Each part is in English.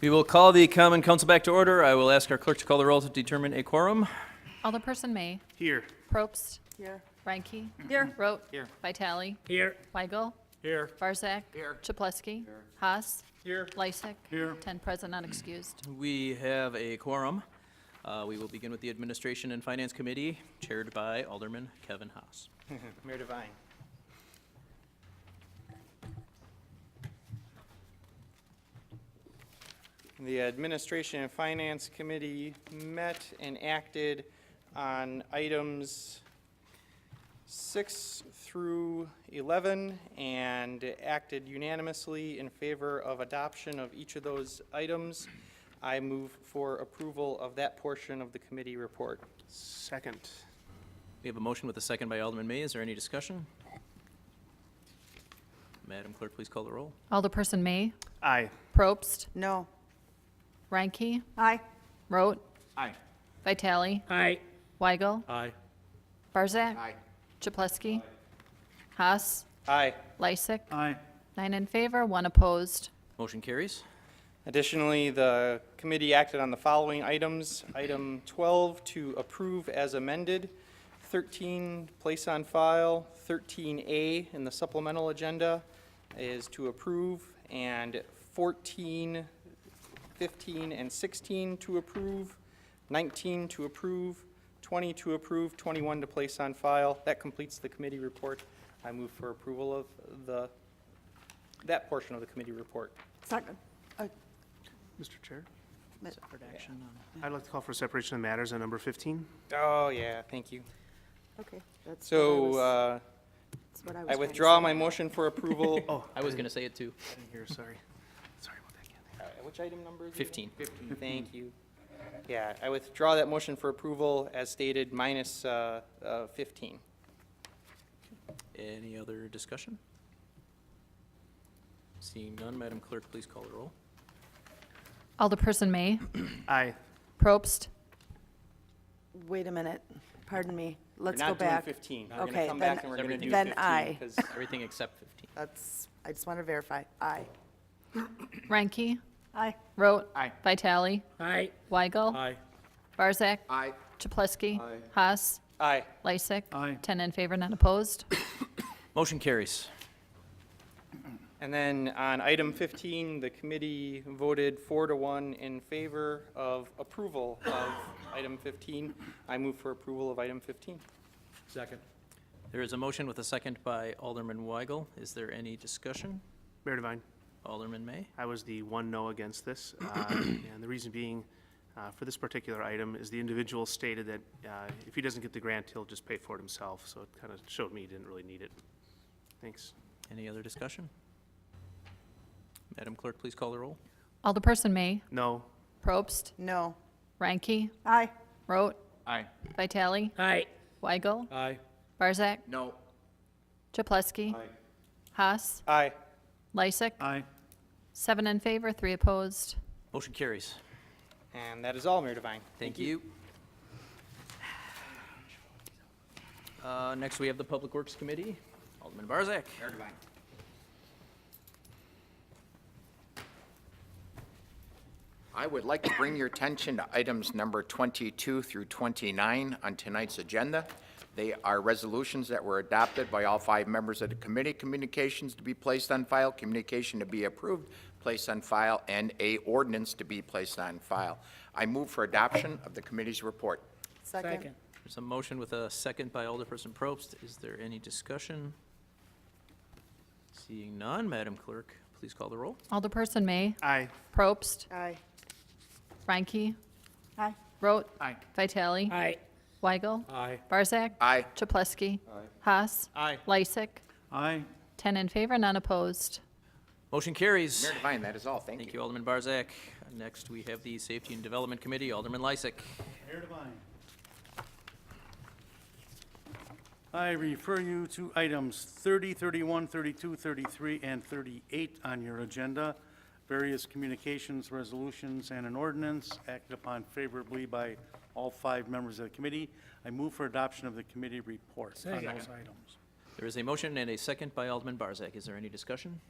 We will call the common council back to order. I will ask our clerk to call the roll to determine a quorum. Alderperson May. Here. Probst. Here. Reinke. Here. Rote. Here. Vitale. Here. Weigel. Here. Barzak. Here. Chapletsky. Haas. Here. Lysick. Here. 10 present, not excused. We have a quorum. We will begin with the Administration and Finance Committee, chaired by Alderman Kevin Haas. Mayor Devine. The Administration and Finance Committee met and acted on items 6 through 11 and acted unanimously in favor of adoption of each of those items. I move for approval of that portion of the committee report. Second. We have a motion with a second by Alderman May. Is there any discussion? Madam Clerk, please call the roll. Alderperson May. Aye. Probst. No. Reinke. Aye. Rote. Aye. Vitale. Aye. Weigel. Aye. Barzak. Aye. Chapletsky. Haas. Aye. Lysick. Aye. 9 in favor, 1 opposed. Motion carries. Additionally, the committee acted on the following items. Item 12, to approve as amended. 13, place on file. 13A in the supplemental agenda is to approve. And 14, 15, and 16 to approve. 19 to approve. 20 to approve. 21 to place on file. That completes the committee report. I move for approval of that portion of the committee report. Second. Mr. Chair, Ma- separate action on. I'd like to call for separation of matters on number 15. Oh, yeah, thank you. Okay, that's So that's what I was I trying to withdraw say. my motion for approval. Oh, I was going to say it too. I didn't hear, sorry. Sorry about that, Kathy. Which item number is it? 15. 15, thank you. Yeah, I withdraw that motion for approval as stated minus 15. Any other discussion? Seeing none, Madam Clerk, please call the roll. Alderperson May. Aye. Probst. Wait a minute, pardon me, let's We're go not doing back. 15. We're Okay, going to come then- back and we're going to do Then 15. aye. 'cause Everything except 15. I just want to verify. Aye. Reinke. Aye. Rote. Aye. Vitale. Aye. Weigel. Aye. Barzak. Aye. Chapletsky. Haas. Aye. Lysick. Aye. 10 in favor, none opposed. Motion carries. And then on item 15, the committee voted 4-1 in favor of approval of item 15. I move for approval of item 15. Second. There is a motion with a second by Alderman Weigel. Is there any discussion? Mayor Devine, Alderman May? I was the one no against this. And the reason being, for this particular item, is the individual stated that if he doesn't get the grant, he'll just pay for it himself. So it kind of showed me he didn't really need it. Thanks. Any other discussion? Madam Clerk, please call the roll. Alderperson May. No. Probst. No. Reinke. Aye. Rote. Aye. Vitale. Aye. Weigel. Aye. Barzak. No. Chapletsky. Haas. Aye. Lysick. Aye. 7 in favor, 3 opposed. Motion carries. And that is all, Mayor Devine. Thank you. Next, we have the Public Works Committee. Alderman Barzak. I would like to bring your attention to items number 22 through 29 on tonight's agenda. They are resolutions that were adopted by all 5 members of the committee. Communications to be placed on file, communication to be approved, placed on file, and a ordinance to be placed on file. I move for adoption of the committee's report. Second. There's a motion with a second by Alderperson Probst. Is there any discussion? Seeing none, Madam Clerk, please call the roll. Alderperson May. Aye. Probst. Aye. Reinke. Aye. Rote. Aye. Vitale. Aye. Weigel. Aye. Barzak. Aye. Chapletsky. Haas. Aye. Lysick. Aye. 10 in favor, none opposed. Motion carries. Mayor Devine, that is all. Thank Thank you. you, Alderman Barzak. Next, we have the Safety and Development Committee. Alderman Lysick. Mayor Devine. I refer you to items 30, 31, 32, 33, and 38 on your agenda. Various communications, resolutions, and an ordinance acted upon favorably by all 5 members of the committee. I move for adoption of the committee report on those items. There is a motion and a second by Alderman Barzak. Is there any discussion?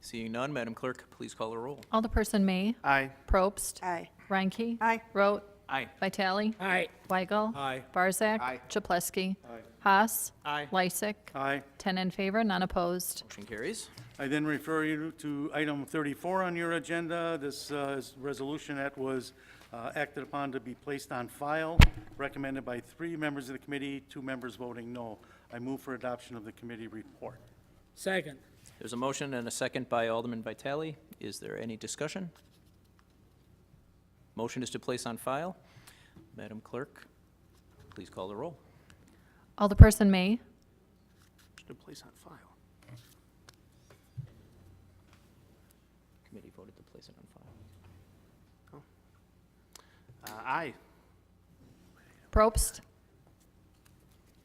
Seeing none, Madam Clerk, please call the roll. Alderperson May. Aye. Probst. Aye. Reinke. Aye. Rote. Aye. Vitale. Aye. Weigel. Aye. Barzak. Aye. Chapletsky. Haas. Aye. Lysick. Aye. 10 in favor, none opposed. Motion carries. I then refer you to item 34 on your agenda. This is resolution that was acted upon to be placed on file, recommended by 3 members of the committee, 2 members voting no. I move for adoption of the committee report. Second. There's a motion and a second by Alderman Vitale. Is there any discussion? Motion is to place on file. Madam Clerk, please call the roll. Alderperson May. To place on file. Committee voted to place it on file. Aye. Probst.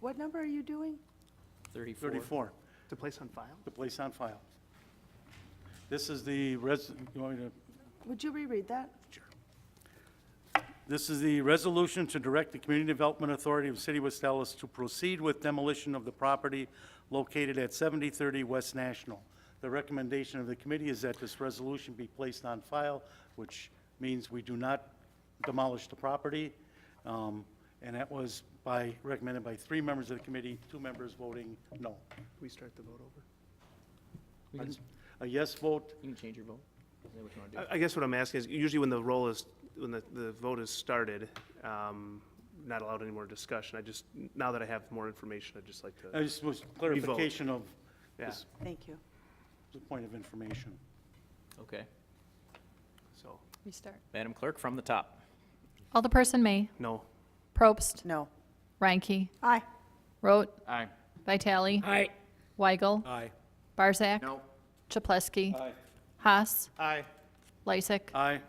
What number are you doing? 34. 34, To place on file? to place on file. This is the you want me to? Would you reread that? This is the resolution to direct the Community Development Authority of the City of West Allis to proceed with demolition of the property located at 7030 West National. The recommendation of the committee is that this resolution be placed on file, which means we do not demolish the property. And that was recommended by 3 members of the committee, 2 members voting no. We start the vote over? We can- A yes vote, You can change your vote. Is that what you want to do? I guess what I'm asking is, usually when the vote is started, not allowed any more discussion. Now that I have more information, I'd just like to. I just was clarification of Yeah, this Thank you. point of information. Okay. so, Restart. Madam Clerk, from the top. Alderperson May. no. Probst. No. Reinke. Aye. Rote. Aye. Vitale. Aye. Weigel. Aye. Barzak. No. Chapletsky. Aye. Haas. Aye. Lysick. Aye,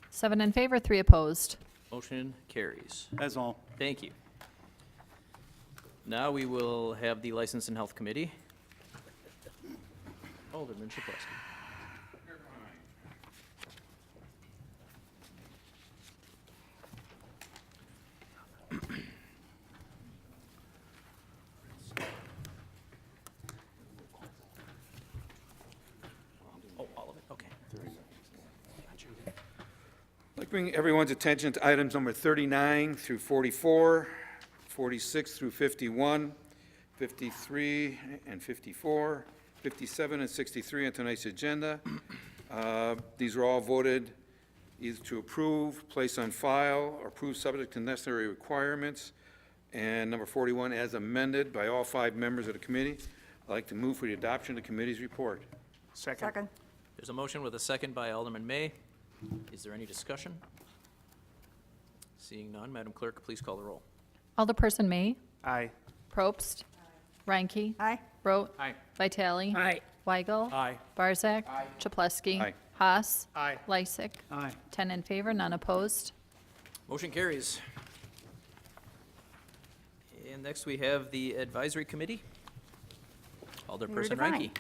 7 in favor, 3 opposed. Motion carries. that's all. Thank you. Now we will have the License and Health Committee. Alderman Chapletsky. Oh, all of it, okay. I'd like to bring everyone's attention to items number 39 through 44, 46 through 51, 53 and 54, 57 and 63 on tonight's agenda. These are all voted either to approve, place on file, or approve subject to necessary requirements. And number 41 as amended by all 5 members of the committee. I'd like to move for the adoption of the committee's report. Second. Second. There's a motion with a second by Alderman May. Is there any discussion? Seeing none, Madam Clerk, please call the roll. Alderperson May. Aye. Probst. Reinke. Aye. Rote. Aye. Vitale. Aye. Weigel. Aye. Barzak. Chapletsky. Aye. Haas. Aye. Lysick. Aye. 10 in favor, none opposed. Motion carries. And next, we have the Advisory Committee. Alderperson Devine. Reinke.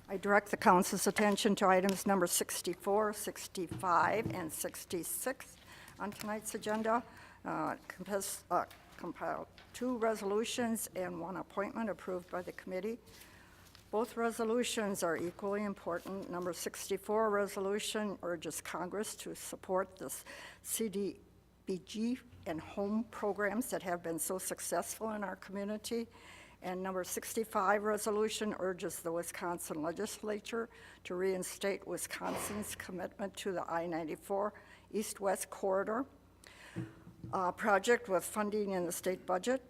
I direct the council's attention to items number 64, 65, and 66 on tonight's agenda. Compiled 2 resolutions and 1 appointment approved by the committee. Both resolutions are equally important. Number 64 resolution urges Congress to support the CDBG and home programs that have been so successful in our community. And number 65 resolution urges the Wisconsin legislature to reinstate Wisconsin's commitment to the I-94 east-west corridor project with funding in the state budget.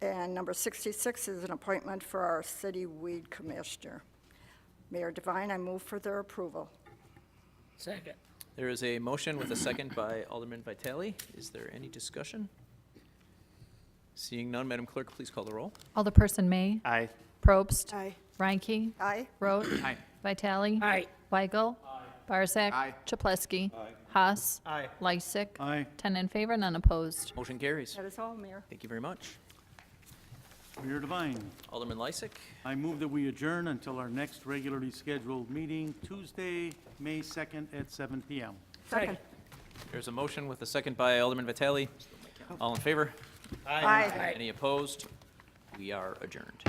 And number 66 is an appointment for our city weed commissioner. Mayor Devine, I move for their approval. Second. There is a motion with a second by Alderman Vitale. Is there any discussion? Seeing none, Madam Clerk, please call the roll. Alderperson May. Aye. Probst. Aye. Reinke. Aye. Rote. Aye. Vitale. Aye. Weigel. Barzak. Aye. Chapletsky. Haas. Aye. Lysick. Aye. 10 in favor, none opposed. Motion carries. That is all, Mayor. Thank you very much. Mayor Devine, Alderman Lysick. I move that we adjourn until our next regularly scheduled meeting, Tuesday, May 2nd at 7 PM. Second. There's a motion with a second by Alderman Vitale. All in favor? Aye. Any opposed? We are adjourned.